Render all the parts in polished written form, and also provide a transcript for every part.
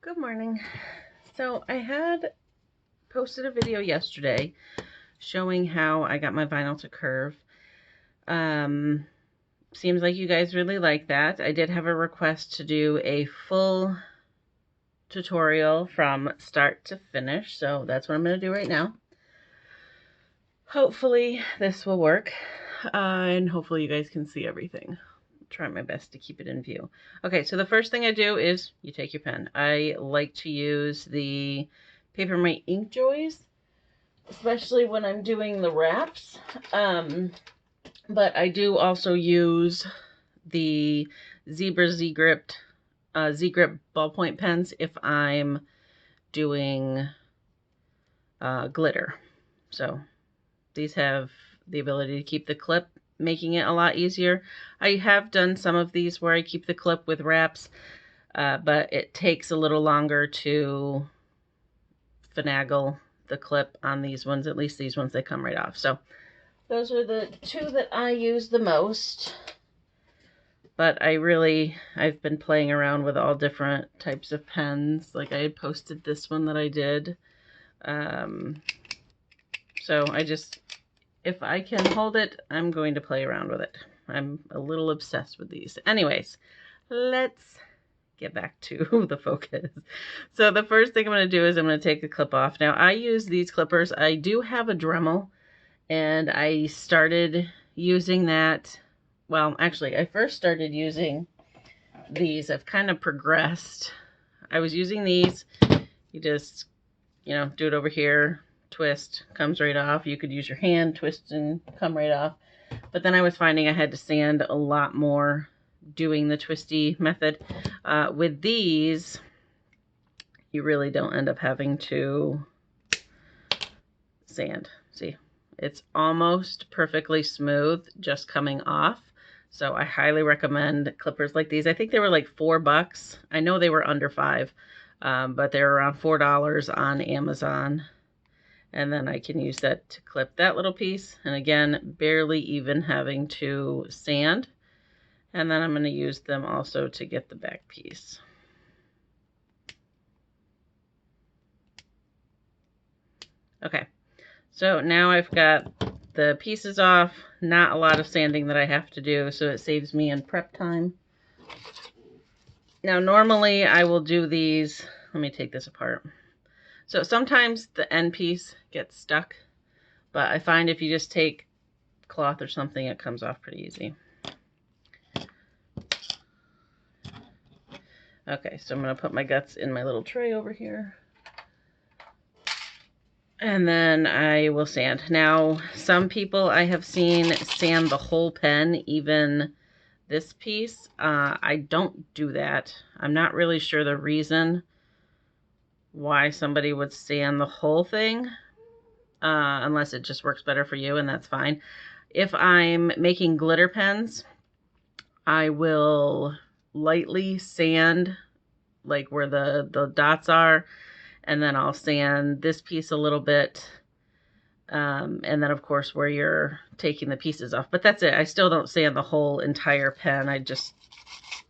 Good morning. So I had posted a video yesterday showing how I got my vinyl to curve. Seems like you guys really like that. I did have a request to do a full tutorial from start to finish, so that's what I'm going to do right now. Hopefully this will work, and hopefully you guys can see everything. Try my best to keep it in view. Okay, so the first thing I do is you take your pen. I like to use the Paper Mate Inkjoys, especially when I'm doing the wraps. But I do also use the Zebra Z-Grip ballpoint pens if I'm doing glitter. So these have the ability to keep the clip, making it a lot easier. I have done some of these where I keep the clip with wraps, but it takes a little longer to finagle the clip on these ones. At least these ones, they come right off. So those are the two that I use the most. But I've been playing around with all different types of pens. Like I had posted this one that I did. So if I can hold it, I'm going to play around with it. I'm a little obsessed with these. Anyways, let's get back to the focus. So the first thing I'm going to do is I'm going to take the clip off. Now I use these clippers. I do have a Dremel, and I started using that. Well, actually, I first started using these. I've kind of progressed. I was using these. You just, do it over here. Twist, comes right off. You could use your hand, twist, and come right off. But then I was finding I had to sand a lot more doing the twisty method. With these, you really don't end up having to sand. See, it's almost perfectly smooth just coming off. So I highly recommend clippers like these. I think they were like $4. I know they were under $5, but they're around $4 on Amazon. And then I can use that to clip that little piece. And again, barely even having to sand. And then I'm going to use them also to get the back piece. Okay, so now I've got the pieces off. Not a lot of sanding that I have to do, so it saves me in prep time. Now normally I will do these. Let me take this apart. So sometimes the end piece gets stuck, but I find if you just take cloth or something, it comes off pretty easy. Okay, so I'm going to put my guts in my little tray over here. And then I will sand. Now, some people I have seen sand the whole pen, even this piece. I don't do that. I'm not really sure the reason why somebody would sand the whole thing, unless it just works better for you, and that's fine. If I'm making glitter pens, I will lightly sand like where the dots are, and then I'll sand this piece a little bit, and then of course where you're taking the pieces off. But that's it. I still don't sand the whole entire pen. I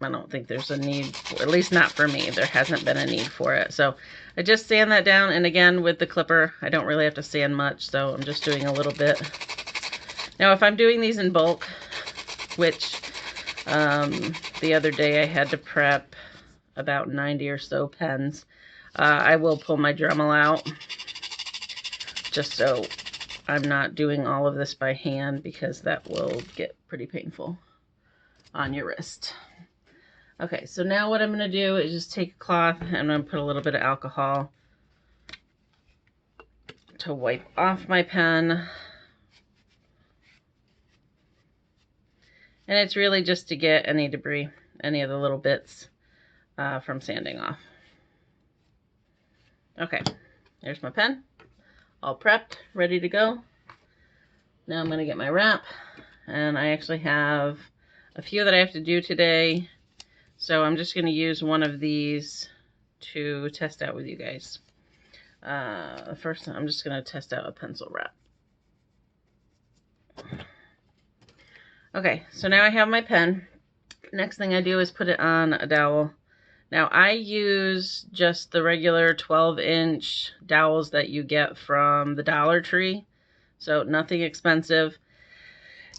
don't think there's a need for, at least not for me. There hasn't been a need for it. So I just sand that down, and again with the clipper, I don't really have to sand much, so I'm just doing a little bit. Now if I'm doing these in bulk, which the other day I had to prep about 90 or so pens, I will pull my Dremel out just so I'm not doing all of this by hand, because that will get pretty painful on your wrist. Okay, so now what I'm going to do is just take a cloth and I'm going to put a little bit of alcohol to wipe off my pen. And it's really just to get any debris, any of the little bits from sanding off. Okay, there's my pen, all prepped, ready to go. Now I'm going to get my wrap, and I actually have a few that I have to do today. So I'm just going to use one of these to test out with you guys. First, I'm just going to test out a pencil wrap. Okay, so now I have my pen. Next thing I do is put it on a dowel, Now I use just the regular 12-inch dowels that you get from the Dollar Tree, so nothing expensive.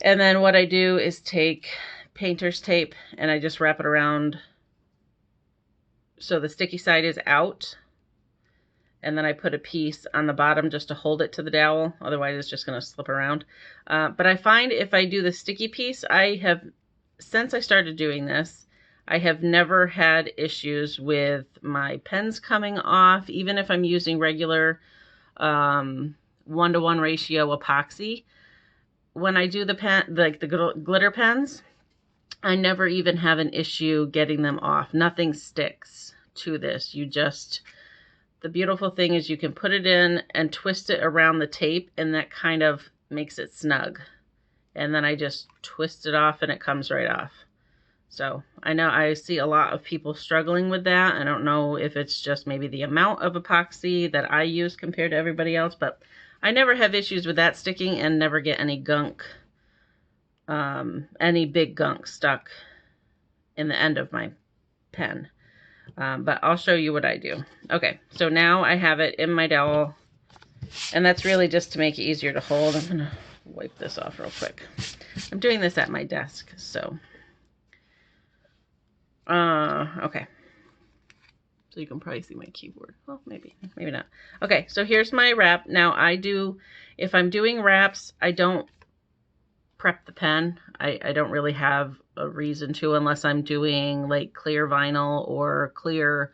And then what I do is take painter's tape and I just wrap it around so the sticky side is out. And then I put a piece on the bottom just to hold it to the dowel. Otherwise, it's just going to slip around. But I find if I do the sticky piece, since I started doing this, I have never had issues with my pens coming off, even if I'm using regular 1-to-1 ratio epoxy. When I do the glitter pens, I never even have an issue getting them off. Nothing sticks to this. The beautiful thing is you can put it in and twist it around the tape, and that kind of makes it snug. And then I just twist it off and it comes right off. So I know I see a lot of people struggling with that. I don't know if it's just maybe the amount of epoxy that I use compared to everybody else, but I never have issues with that sticking and never get any gunk, any big gunk stuck in the end of my pen. But I'll show you what I do. Okay, so now I have it in my dowel, and that's really just to make it easier to hold. I'm gonna wipe this off real quick. I'm doing this at my desk, so. Okay. So you can probably see my keyboard. Well, maybe not. Okay, so here's my wrap. Now if I'm doing wraps, I don't prep the pen. I don't really have a reason to unless I'm doing like clear vinyl or clear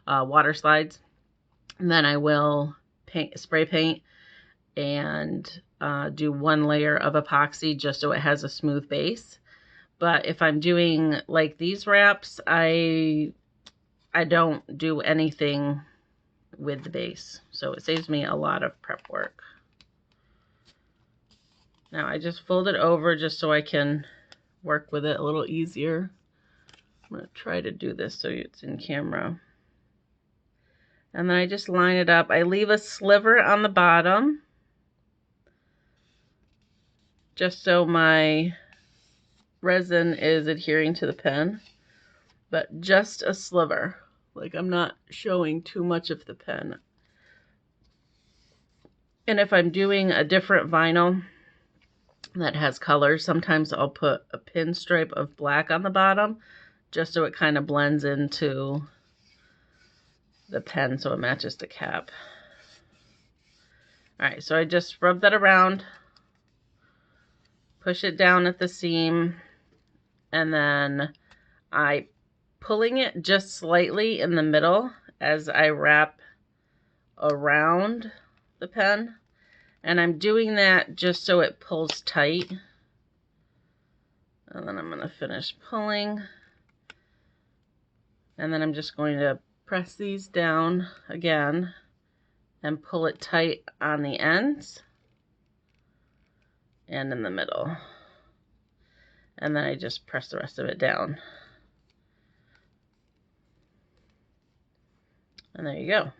water slides. And then I will spray paint and do one layer of epoxy just so it has a smooth base. But if I'm doing like these wraps, I don't do anything with the base. So it saves me a lot of prep work. Now I just fold it over just so I can work with it a little easier. I'm going to try to do this so it's in camera. And then I just line it up. I leave a sliver on the bottom just so my resin is adhering to the pen, but just a sliver. Like I'm not showing too much of the pen. And if I'm doing a different vinyl that has colors, sometimes I'll put a pinstripe of black on the bottom just so it kind of blends into the pen so it matches the cap. All right, so I just rub that around, push it down at the seam, and then I pulling it just slightly in the middle as I wrap around the pen. And I'm doing that just so it pulls tight. And then I'm going to finish pulling. And then I'm just going to press these down again and pull it tight on the ends and in the middle. And then I just press the rest of it down. And there you go.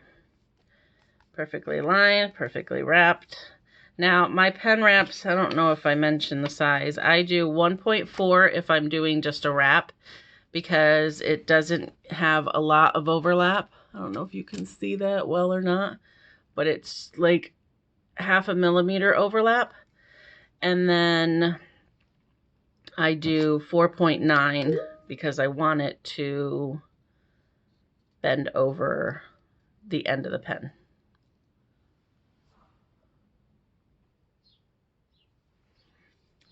Perfectly lined, perfectly wrapped. Now, my pen wraps, I don't know if I mentioned the size. I do 1.4 if I'm doing just a wrap because it doesn't have a lot of overlap. I don't know if you can see that well or not, but it's like 0.5 millimeter overlap. And then I do 4.9 because I want it to bend over the end of the pen.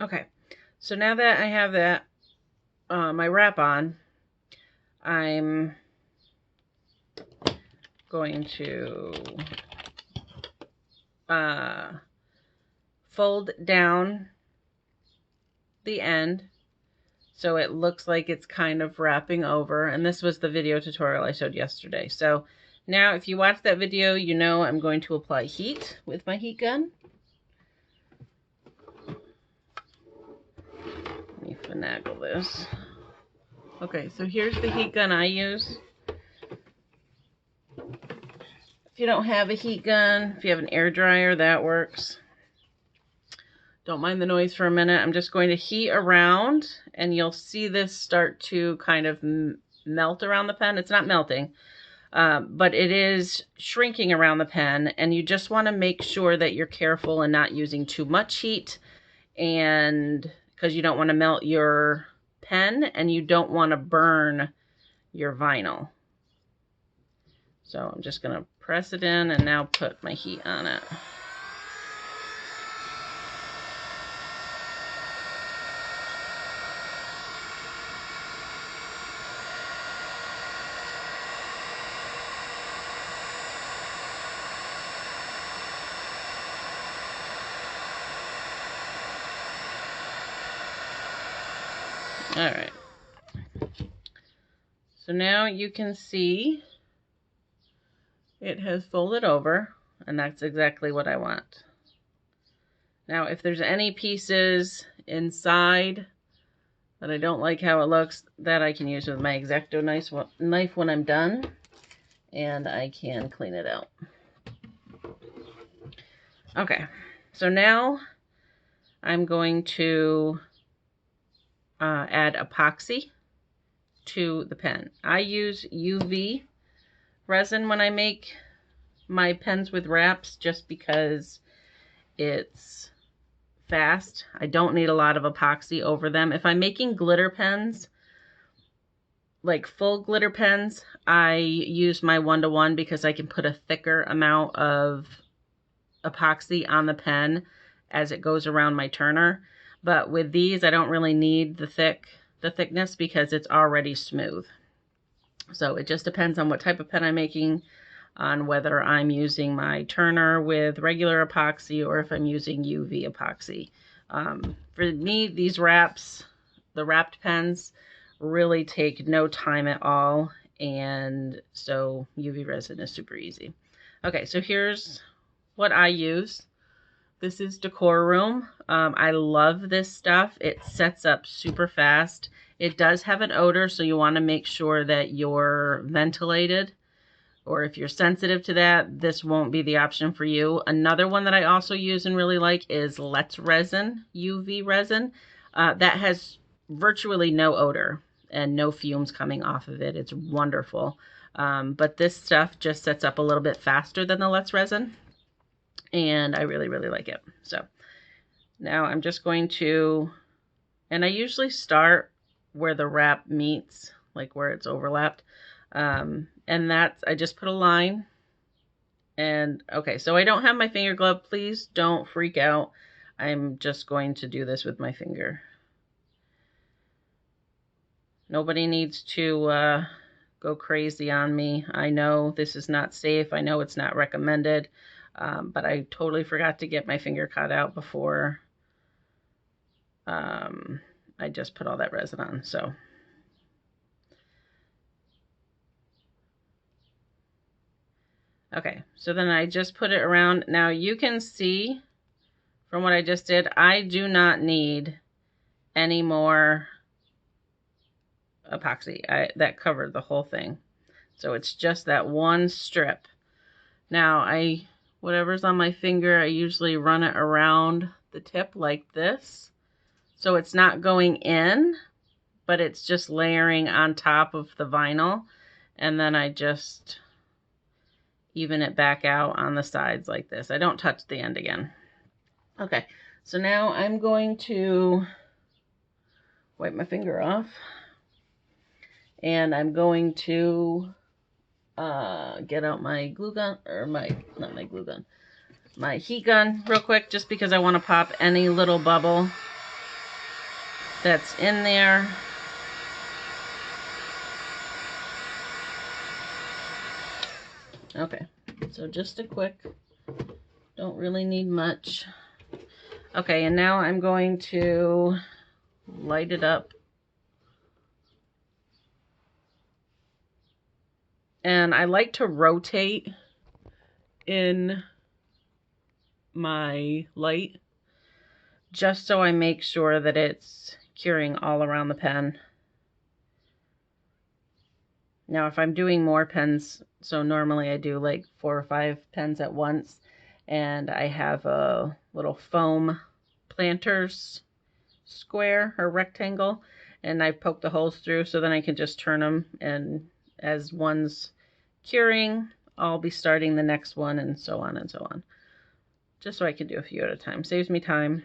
Okay, so now that I have that, my wrap on, I'm going to fold down the end so it looks like it's kind of wrapping over. And this was the video tutorial I showed yesterday. So now if you watch that video, you know I'm going to apply heat with my heat gun. Let me finagle this. Okay, so here's the heat gun I use. If you don't have a heat gun, if you have an air dryer, that works. Don't mind the noise for a minute. I'm just going to heat around and you'll see this start to kind of melt around the pen. It's not melting, but it is shrinking around the pen, and you just want to make sure that you're careful and not using too much heat, and because you don't want to melt your pen and you don't want to burn your vinyl. So I'm just going to press it in and now put my heat on it. All right. So now you can see it has folded over, and that's exactly what I want. Now, if there's any pieces inside that I don't like how it looks, that I can use with my X-Acto knife when I'm done, and I can clean it out. Okay, so now I'm going to add epoxy to the pen. I use UV resin when I make my pens with wraps just because it's fast. I don't need a lot of epoxy over them. If I'm making glitter pens, like full glitter pens, I use my 1-to-1 because I can put a thicker amount of epoxy on the pen as it goes around my turner. But with these, I don't really need the thickness because it's already smooth. So it just depends on what type of pen I'm making, on whether I'm using my turner with regular epoxy or if I'm using UV epoxy. For me, these wraps, the wrapped pens, really take no time at all, and so UV resin is super easy. Okay, so here's what I use. This is Decor Room. I love this stuff. It sets up super fast. It does have an odor, so you want to make sure that you're ventilated, or if you're sensitive to that, this won't be the option for you. Another one that I also use and really like is Let's Resin, UV resin. That has virtually no odor and no fumes coming off of it. It's wonderful. But this stuff just sets up a little bit faster than the Let's Resin, and I really, really like it. So now I'm just going to, and I usually start where the wrap meets, like where it's overlapped. And that's, I just put a line. And okay, so I don't have my finger glove. Please don't freak out. I'm just going to do this with my finger. Nobody needs to go crazy on me. I know this is not safe. I know it's not recommended. But I totally forgot to get my finger cut out before I just put all that resin on. So okay, so then I just put it around. Now you can see from what I just did, I do not need any more epoxy. That covered the whole thing. So it's just that one strip. Now whatever's on my finger, I usually run it around the tip like this. So it's not going in, but it's just layering on top of the vinyl. And then I just even it back out on the sides like this. I don't touch the end again. Okay, so now I'm going to wipe my finger off. And I'm going to get out my glue gun, or not my glue gun, my heat gun real quick, just because I want to pop any little bubble that's in there. Okay, so just a quick, don't really need much. Okay, and now I'm going to light it up. And I like to rotate in my light just so I make sure that it's curing all around the pen. Now, if I'm doing more pens, so normally I do like 4 or 5 pens at once, and I have a little foam planters square or rectangle, and I've poked the holes through, so then I can just turn them, and as one's curing, I'll be starting the next one, and so on and so on. Just so I can do a few at a time. Saves me time.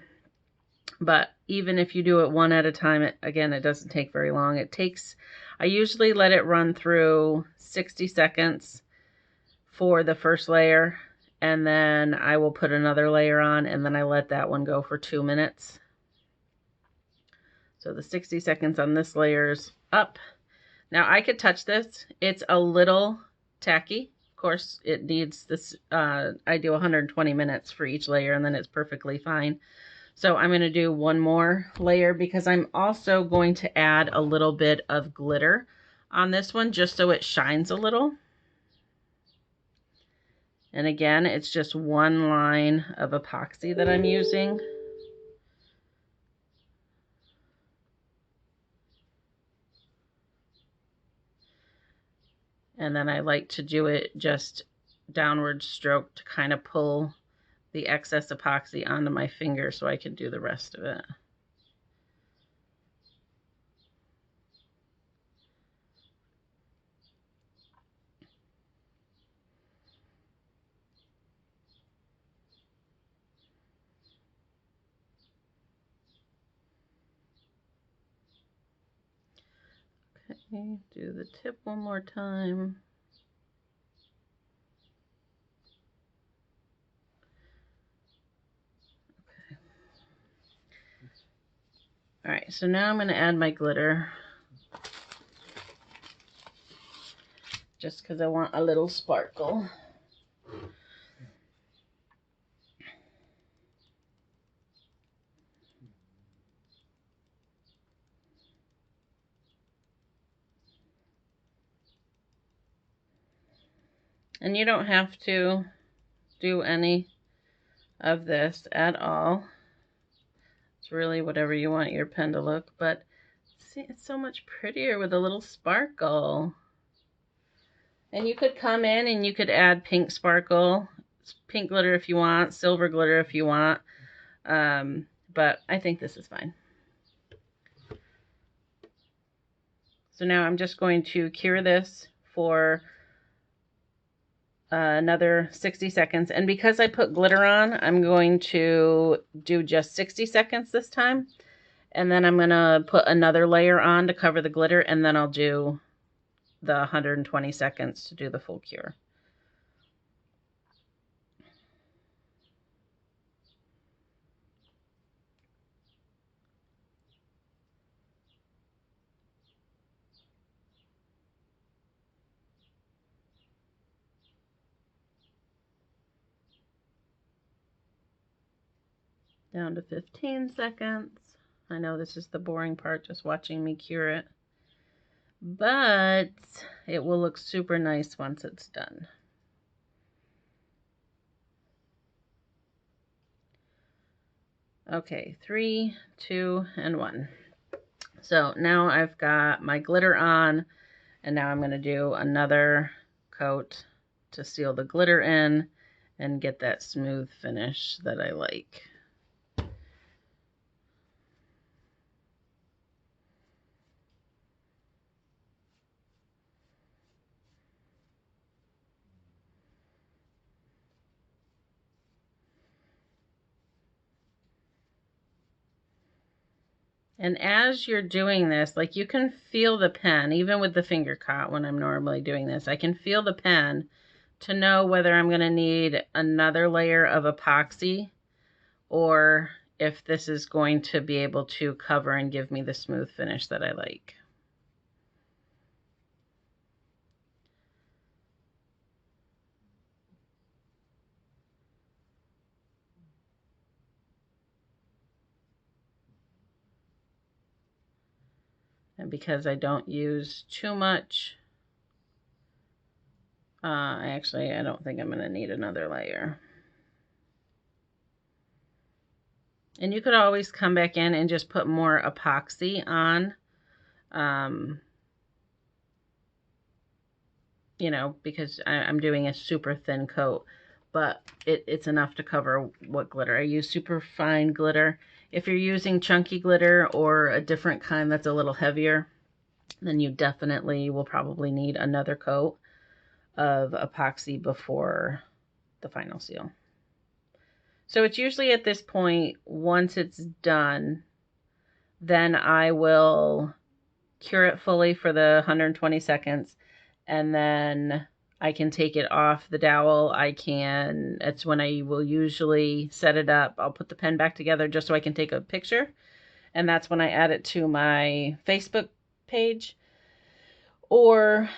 But even if you do it one at a time, it doesn't take very long. I usually let it run through 60 seconds for the first layer, and then I will put another layer on, and then I let that one go for 2 minutes. So the 60 seconds on this layer's up. Now I could touch this. It's a little tacky. Of course, it needs this, I do 120 minutes for each layer, and then it's perfectly fine. So I'm going to do one more layer because I'm also going to add a little bit of glitter on this one just so it shines a little. And again, it's just one line of epoxy that I'm using. And then I like to do it just downward stroke to kind of pull the excess epoxy onto my finger so I can do the rest of it. Okay, do the tip one more time. Okay. All right, so now I'm going to add my glitter. Just because I want a little sparkle. And you don't have to do any of this at all. It's really whatever you want your pen to look, but see, it's so much prettier with a little sparkle. And you could come in and you could add pink sparkle, pink glitter if you want, silver glitter if you want, but I think this is fine. So now I'm just going to cure this for another 60 seconds. And because I put glitter on, I'm going to do just 60 seconds this time. And then I'm going to put another layer on to cover the glitter, and then I'll do the 120 seconds to do the full cure. Down to 15 seconds. I know this is the boring part, just watching me cure it, but it will look super nice once it's done. Okay, 3, 2, and 1. So now I've got my glitter on, and now I'm going to do another coat to seal the glitter in and get that smooth finish that I like. And as you're doing this, like, you can feel the pen, even with the finger caught when I'm normally doing this, I can feel the pen to know whether I'm going to need another layer of epoxy or if this is going to be able to cover and give me the smooth finish that I like. And because I don't use too much, I don't think I'm going to need another layer. And you could always come back in and just put more epoxy on, you know, because I'm doing a super thin coat, but it's enough to cover what glitter. I use super fine glitter. If you're using chunky glitter or a different kind that's a little heavier, then you definitely will probably need another coat of epoxy before the final seal. So it's usually at this point, once it's done, then I will cure it fully for the 120 seconds, and then I can take it off the dowel. It's when I will usually set it up. I'll put the pen back together just so I can take a picture, and that's when I add it to my Facebook page. And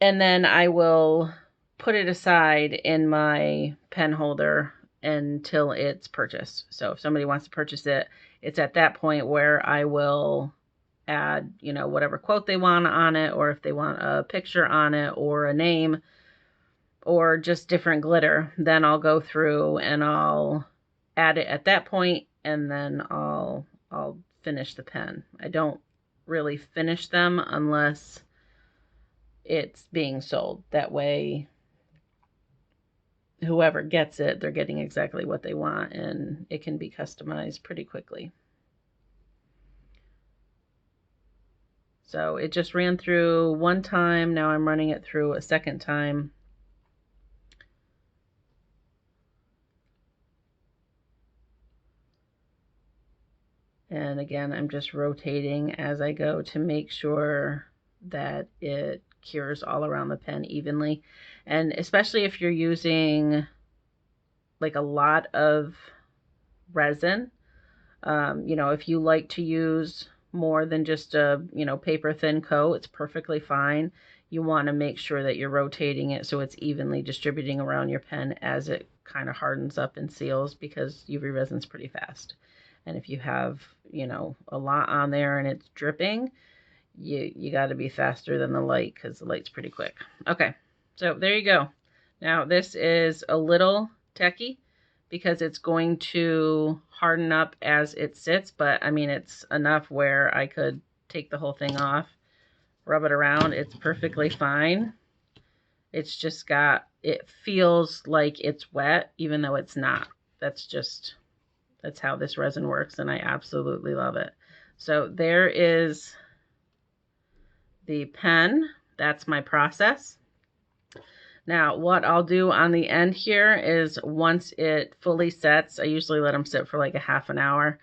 then I will put it aside in my pen holder until it's purchased. So if somebody wants to purchase it, it's at that point where I will add, whatever quote they want on it, or if they want a picture on it or a name or just different glitter, then I'll go through and I'll add it at that point, and then I'll finish the pen. I don't really finish them unless it's being sold. That way, whoever gets it, they're getting exactly what they want, and it can be customized pretty quickly. So it just ran through one time. Now I'm running it through a second time. And again, I'm just rotating as I go to make sure that it cures all around the pen evenly. And especially if you're using like a lot of resin, if you like to use more than just a, paper thin coat, it's perfectly fine. You want to make sure that you're rotating it so it's evenly distributing around your pen as it kind of hardens up and seals, because UV resin's pretty fast. And if you have, a lot on there and it's dripping, you got to be faster than the light, because the light's pretty quick. Okay, so there you go. Now this is a little techy because it's going to harden up as it sits, but I mean, it's enough where I could take the whole thing off, rub it around. It's perfectly fine. It's just it feels like it's wet, even though it's not. That's how this resin works, and I absolutely love it. So there is the pen. That's my process. Now, what I'll do on the end here is, once it fully sets, I usually let them sit for like a half an hour.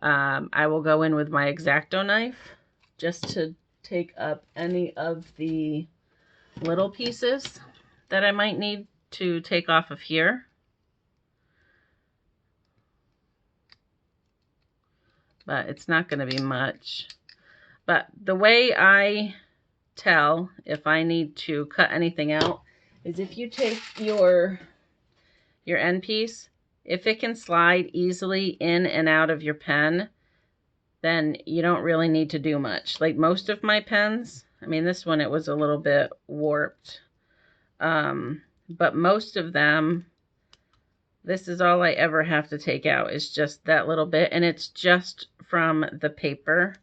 I will go in with my X-Acto knife just to take up any of the little pieces that I might need to take off of here. But it's not going to be much. But the way I tell if I need to cut anything out is if you take your end piece, if it can slide easily in and out of your pen, then you don't really need to do much. Like most of my pens, I mean, this one, it was a little bit warped. But most of them, this is all I ever have to take out, is just that little bit. And it's just from the paper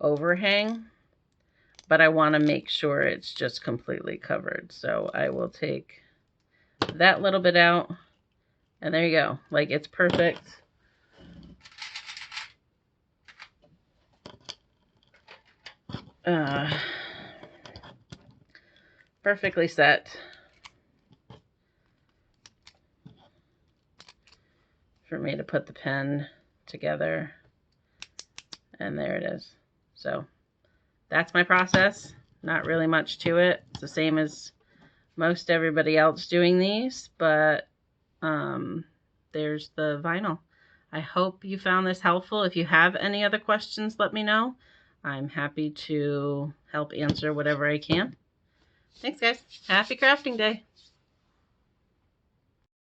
overhang. But I want to make sure it's just completely covered. So I will take that little bit out, and there you go. Like, it's perfect. Perfectly set for me to put the pen together. And there it is. So that's my process. Not really much to it. It's the same as most everybody else doing these, but there's the vinyl. I hope you found this helpful. If you have any other questions, let me know. I'm happy to help answer whatever I can. Thanks, guys. Happy crafting day.